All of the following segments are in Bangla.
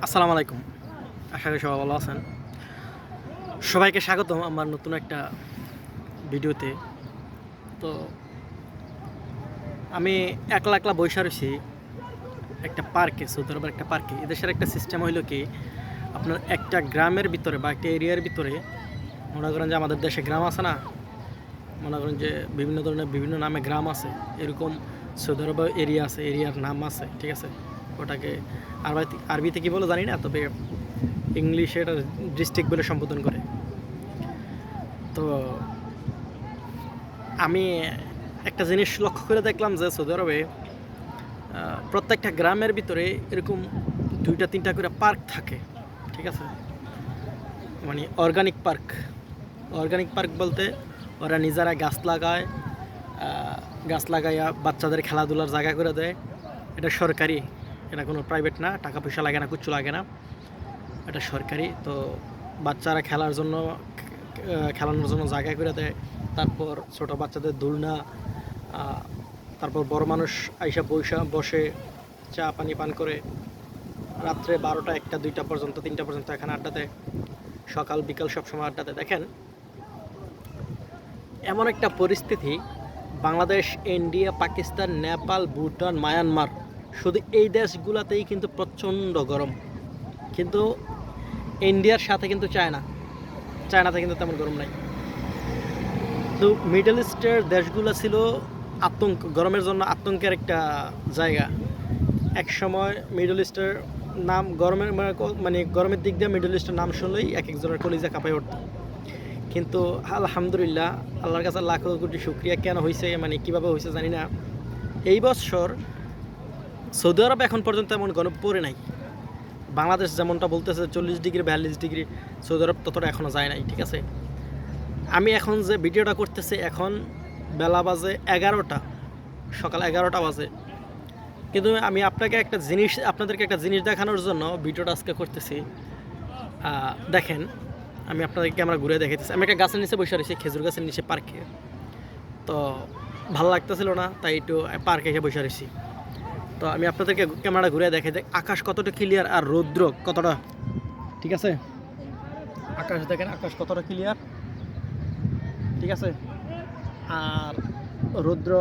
আসসালামু আলাইকুম। আশা করি সবাই ভালো আছেন। সবাইকে স্বাগতম আমার নতুন একটা ভিডিওতে। তো আমি একলা একলা বইসা রইছি একটা পার্কে, সৌদি আরবের একটা পার্কে। এদেশের একটা সিস্টেম হইলো কি, আপনার একটা গ্রামের ভিতরে বা একটা এরিয়ার ভিতরে, মনে করেন যে আমাদের দেশে গ্রাম আছে না, মনে করেন যে বিভিন্ন ধরনের বিভিন্ন নামে গ্রাম আছে, এরকম সৌদি আরবে এরিয়া আছে, এরিয়ার নাম আছে, ঠিক আছে। ওটাকে আরবিতে কী বলে জানি না, তবে ইংলিশে এটা ডিস্ট্রিক্ট বলে সম্বোধন করে। তো আমি একটা জিনিস লক্ষ্য করে দেখলাম যে সৌদি আরবে প্রত্যেকটা গ্রামের ভিতরে এরকম 2-3টা করে পার্ক থাকে, ঠিক আছে। মানে অর্গানিক পার্ক বলতে ওরা নিজেরা গাছ লাগাইয়া বাচ্চাদের খেলাধুলার জায়গা করে দেয়। এটা সরকারি, এটা কোনো প্রাইভেট না, টাকা পয়সা লাগে না, কিচ্ছু লাগে না, এটা সরকারি। তো বাচ্চারা খেলানোর জন্য জায়গা করে দেয়। তারপর ছোট বাচ্চাদের দোলনা, তারপর বড় মানুষ আইসা বসে চা পানি পান করে রাত্রে 12টা 1টা 2টা পর্যন্ত 3টা পর্যন্ত এখানে আড্ডা দেয়। সকাল বিকাল সবসময় আড্ডা দেয়। দেখেন, এমন একটা পরিস্থিতি, বাংলাদেশ, ইন্ডিয়া, পাকিস্তান, নেপাল, ভুটান, মায়ানমার, শুধু এই দেশগুলোতেই কিন্তু প্রচণ্ড গরম। কিন্তু ইন্ডিয়ার সাথে কিন্তু চায়নাতে কিন্তু তেমন গরম নাই। তো মিডল ইস্টের দেশগুলো ছিল গরমের জন্য আতঙ্কের একটা জায়গা। এক সময় মিডল ইস্টের নাম গরমের দিক দিয়ে মিডল ইস্টের নাম শুনলেই এক একজনের কলিজা কাঁপায় উঠত। কিন্তু আলহামদুলিল্লাহ, আল্লাহর কাছে লাখো কোটি শুকরিয়া, কেন হয়েছে, কীভাবে হয়েছে জানি না, এই বছর সৌদি আরব এখন পর্যন্ত এমন গরম পড়ে নাই। বাংলাদেশ যেমনটা বলতেছে 40 ডিগ্রি 42 ডিগ্রি, সৌদি আরব ততটা এখনও যায় নাই, ঠিক আছে। আমি এখন যে ভিডিওটা করতেছি, এখন বেলা বাজে 11টা, সকাল 11টা বাজে। কিন্তু আমি আপনাদেরকে একটা জিনিস দেখানোর জন্য ভিডিওটা আজকে করতেছি। দেখেন, আমি আপনাদেরকে ক্যামেরা ঘুরে দেখাইতেছি। আমি একটা গাছের নিচে বসে রয়েছি, খেজুর গাছের নিচে পার্কে। তো ভালো লাগতেছিল না, তাই একটু পার্কে এসে বসে রয়েছি। তো আমি আপনাদেরকে ক্যামেরাটা ঘুরে দেখাই যে আকাশ কতটা ক্লিয়ার আর রৌদ্র কতটা, ঠিক আছে। আকাশ দেখেন, আকাশ কতটা ক্লিয়ার, ঠিক আছে। আর রৌদ্র,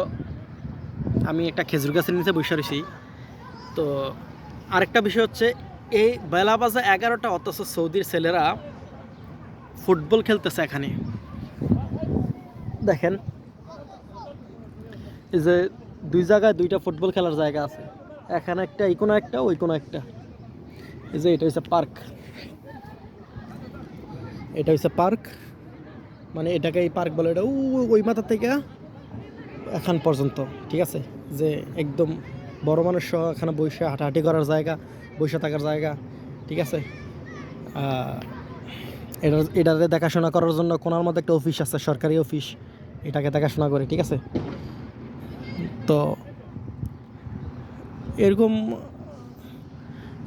আমি একটা খেজুর গাছের নিচে বসে রয়েছি। তো আরেকটা বিষয় হচ্ছে, এই বেলা বাজে 11টা, অথচ সৌদির ছেলেরা ফুটবল খেলতেছে এখানে। দেখেন, এই যে দুই জায়গায় 2টা ফুটবল খেলার জায়গা আছে, এখানে একটা, এই কোনো একটা, ওই কোনো একটা। এই যে এটা হচ্ছে পার্ক, মানে এটাকে এই পার্ক বলে। এটা ওই মাথা থেকে এখন পর্যন্ত, ঠিক আছে। যে একদম বড় মানুষ সহ এখানে বসে হাঁটাহাঁটি করার জায়গা, বসে থাকার জায়গা, ঠিক আছে। এটাকে দেখাশোনা করার জন্য কোনার মধ্যে একটা অফিস আছে, সরকারি অফিস, এটাকে দেখাশোনা করে, ঠিক আছে। তো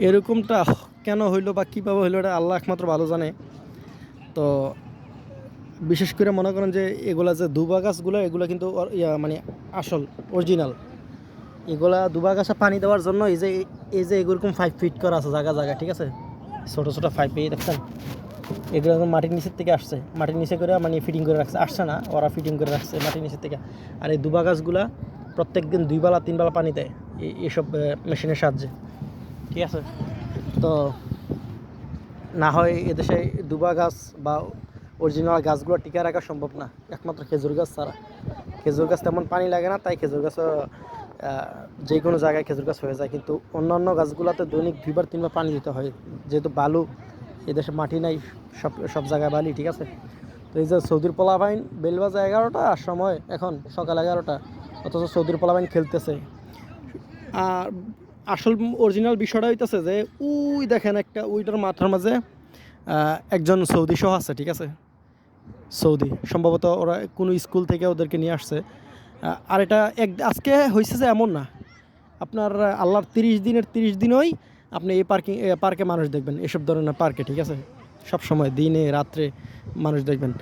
এরকমটা কেন হইলো বা কীভাবে হইলো, এটা আল্লাহ একমাত্র ভালো জানে। তো বিশেষ করে মনে করেন যে এগুলা যে দুবা গাছগুলো, এগুলো কিন্তু আসল অরিজিনাল। এগুলা দুবা গাছে পানি দেওয়ার জন্য এই যে এরকম 5 ফিট করা আছে জায়গা, ঠিক আছে। ছোটো 5 ফিট দেখছেন, এগুলো মাটির নিচের থেকে আসছে, মাটির নিচে করে ফিটিং করে রাখছে, আসছে না, ওরা ফিটিং করে রাখছে মাটির নিচের থেকে। আর এই দুবা গাছগুলা প্রত্যেক দিন 2 বেলা 3 বেলা পানি দেয় এইসব মেশিনের সাহায্যে, ঠিক আছে। তো না হয় এদেশে দুবা গাছ বা অরিজিনাল গাছগুলো টিকে রাখা সম্ভব না, একমাত্র খেজুর গাছ ছাড়া। খেজুর গাছ তেমন পানি লাগে না, তাই খেজুর গাছও যে কোনো জায়গায় খেজুর গাছ হয়ে যায়। কিন্তু অন্যান্য গাছগুলোতে দৈনিক 2বার 3বার পানি দিতে হয়, যেহেতু বালু, এদেশে মাটি নাই, সব জায়গায় বালি, ঠিক আছে। তো এই যে সৌদির পোলাপাইন বেল বাজে 11টা সময়, এখন সকাল 11টা, অথচ সৌদির পোলাপাইন খেলতেছে। আর আসল অরিজিনাল বিষয়টা হইতেছে যে ওই দেখেন, ওইটার মাথার মাঝে একজন সৌদি সহ আছে, ঠিক আছে। সৌদি সম্ভবত ওরা কোনো স্কুল থেকে ওদেরকে নিয়ে আসছে। আর এটা আজকে হয়েছে যে এমন না, আপনার আল্লাহর 30 দিনের 30 দিনই আপনি এই পার্কে মানুষ দেখবেন, এসব ধরনের পার্কে, ঠিক আছে। সব সময় দিনে রাত্রে মানুষ দেখবেন।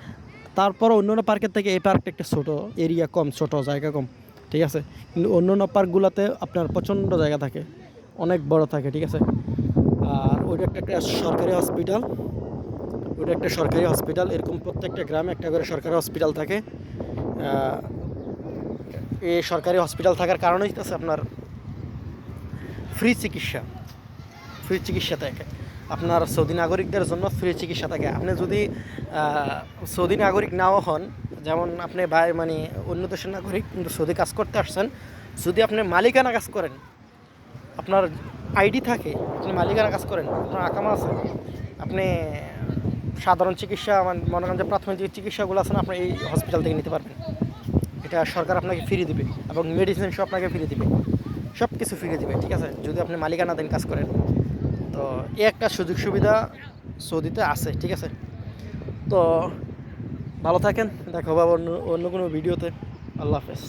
তারপর অন্যান্য পার্কের থেকে এই পার্কটা একটা ছোটো এরিয়া কম, ছোটো জায়গা কম, ঠিক আছে। কিন্তু অন্যান্য পার্কগুলোতে আপনার প্রচণ্ড জায়গা থাকে, অনেক বড় থাকে, ঠিক আছে। আর ওইটা ওটা একটা সরকারি হসপিটাল, ওটা একটা সরকারি হসপিটাল। এরকম প্রত্যেকটা গ্রামে একটা করে সরকারি হসপিটাল থাকে। এই সরকারি হসপিটাল থাকার কারণে হচ্ছে আপনার ফ্রি চিকিৎসা, ফ্রি চিকিৎসা থাকে আপনার সৌদি নাগরিকদের জন্য, ফ্রি চিকিৎসা থাকে। আপনি যদি সৌদি নাগরিক নাও হন, যেমন আপনি মানে অন্য দেশের নাগরিক কিন্তু সৌদি কাজ করতে আসছেন, যদি আপনি মালিকানা কাজ করেন, আপনার আইডি থাকে, আপনি মালিকানা কাজ করেন, আপনার আকামা আছে, আপনি সাধারণ চিকিৎসা মানে মনে করেন যে প্রাথমিক যে চিকিৎসাগুলো আছে না, আপনি এই হসপিটাল থেকে নিতে পারবেন। এটা সরকার আপনাকে ফ্রি দিবে এবং মেডিসিন সব আপনাকে ফ্রি দিবে, সব কিছু ফ্রি দিবে, ঠিক আছে, যদি আপনি মালিকানাধীন কাজ করেন। তো এই একটা সুযোগ সুবিধা সৌদিতে আছে, ঠিক আছে। তো ভালো থাকেন, দেখা হবে অন্য কোনো ভিডিওতে। আল্লাহ হাফেজ।